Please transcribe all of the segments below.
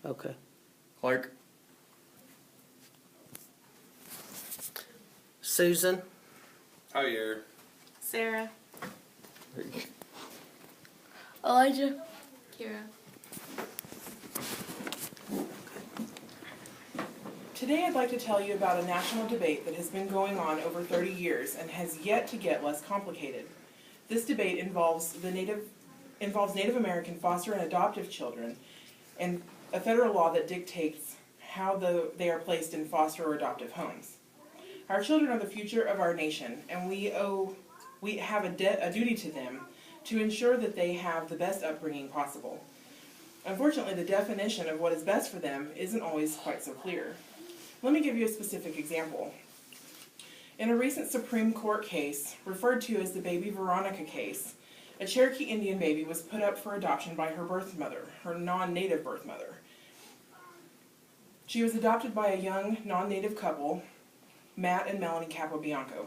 Okay. Clark? Susan? Javier. Sarah. Elijah. Kira. Today I'd like to tell you about a national debate that has been going on over 30 years and has yet to get less complicated. This debate involves Native American foster and adoptive children and a federal law that dictates how they are placed in foster or adoptive homes. Our children are the future of our nation, and we have a duty to them to ensure that they have the best upbringing possible. Unfortunately, the definition of what is best for them isn't always quite so clear. Let me give you a specific example. In a recent Supreme Court case, referred to as the Baby Veronica case, a Cherokee Indian baby was put up for adoption by her birth mother, her non-native birth mother. She was adopted by a young non-native couple, Matt and Melanie Capobianco.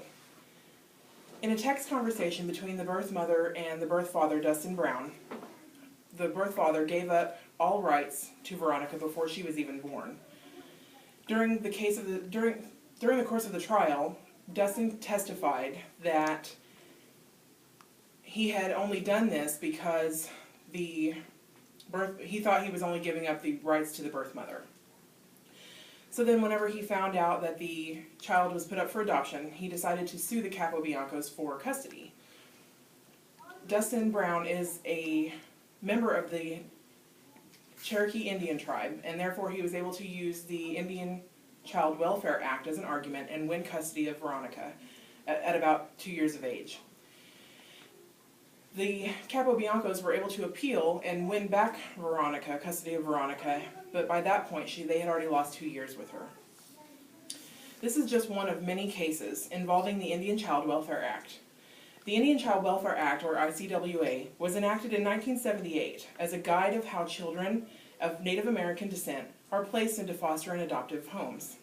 In a text conversation between the birth mother and the birth father, Dustin Brown, the birth father gave up all rights to Veronica before she was even born. During the course of the trial, Dustin testified that he had only done this because he thought he was only giving up the rights to the birth mother. So then whenever he found out that the child was put up for adoption, he decided to sue the Capobiancos for custody. Dustin Brown is a member of the Cherokee Indian tribe, and therefore he was able to use the Indian Child Welfare Act as an argument and win custody of Veronica at about 2 years of age. The Capobiancos were able to appeal and win back custody of Veronica, but by that point they had already lost 2 years with her. This is just one of many cases involving the Indian Child Welfare Act. The Indian Child Welfare Act, or ICWA, was enacted in 1978 as a guide of how children of Native American descent are placed into foster and adoptive homes.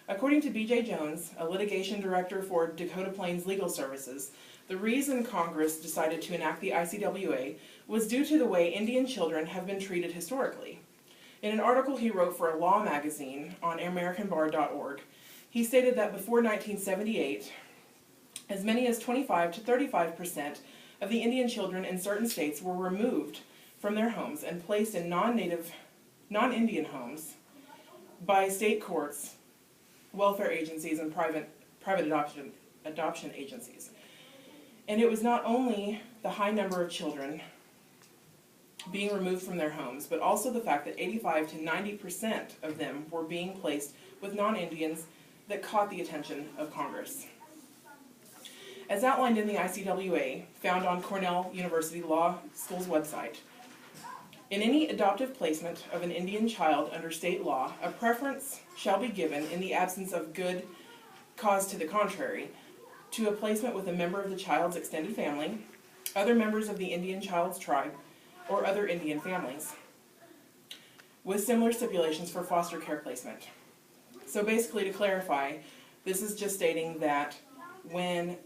According to B.J. Jones, a litigation director for Dakota Plains Legal Services, the reason Congress decided to enact the ICWA was due to the way Indian children have been treated historically. In an article he wrote for a law magazine on AmericanBar.org, he stated that before 1978, as many as 25 to 35% of the Indian children in certain states were removed from their homes and placed in non-Indian homes by state courts, welfare agencies, and private adoption agencies. And it was not only the high number of children being removed from their homes, but also the fact that 85 to 90% of them were being placed with non-Indians that caught the attention of Congress. As outlined in the ICWA, found on Cornell University Law School's website, in any adoptive placement of an Indian child under state law, a preference shall be given in the absence of good cause to the contrary, to a placement with a member of the child's extended family, other members of the Indian child's tribe, or other Indian families, with similar stipulations for foster care placement. So basically, to clarify, this is just stating that when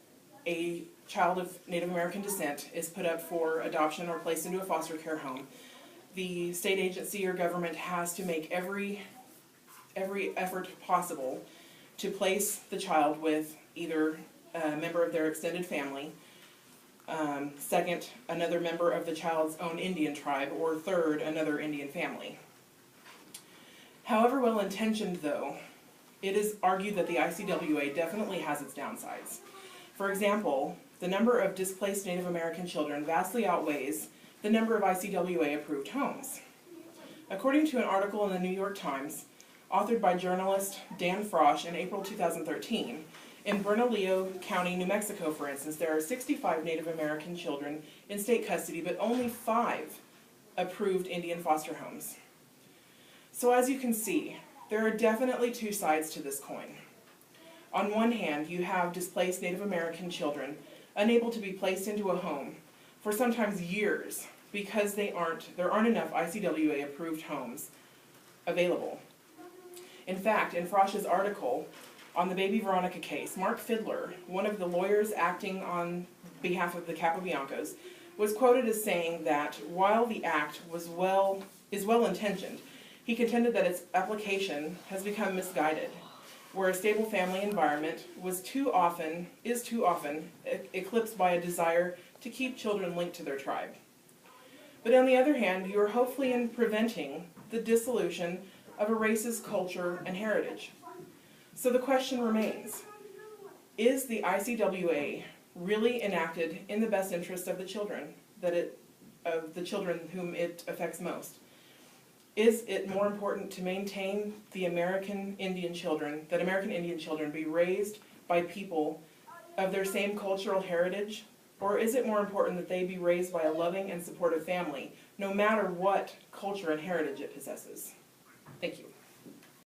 a child of Native American descent is put up for adoption or placed into a foster care home, the state agency or government has to make every effort possible to place the child with either a member of their extended family, second, another member of the child's own Indian tribe, or third, another Indian family. However well-intentioned, though, it is argued that the ICWA definitely has its downsides. For example, the number of displaced Native American children vastly outweighs the number of ICWA-approved homes. According to an article in the New York Times, authored by journalist Dan Frosch in April 2013, in Bernalillo County, New Mexico, for instance, there are 65 Native American children in state custody, but only 5 approved Indian foster homes. So as you can see, there are definitely two sides to this coin. On one hand, you have displaced Native American children unable to be placed into a home for sometimes years because there aren't enough ICWA-approved homes available. In fact, in Frosch's article on the Baby Veronica case, Mark Fidler, one of the lawyers acting on behalf of the Capobiancos, was quoted as saying that while the act is well-intentioned, He contended that its application has become misguided, where a stable family environment is too often eclipsed by a desire to keep children linked to their tribe. But on the other hand, you are hopefully in preventing the dissolution of a race's culture and heritage. So the question remains, is the ICWA really enacted in the best interest of the children, of the children whom it affects most? Is it more important to maintain the American Indian children be raised by people of their same cultural heritage? Or is it more important that they be raised by a loving and supportive family, no matter what culture and heritage it possesses? Thank you.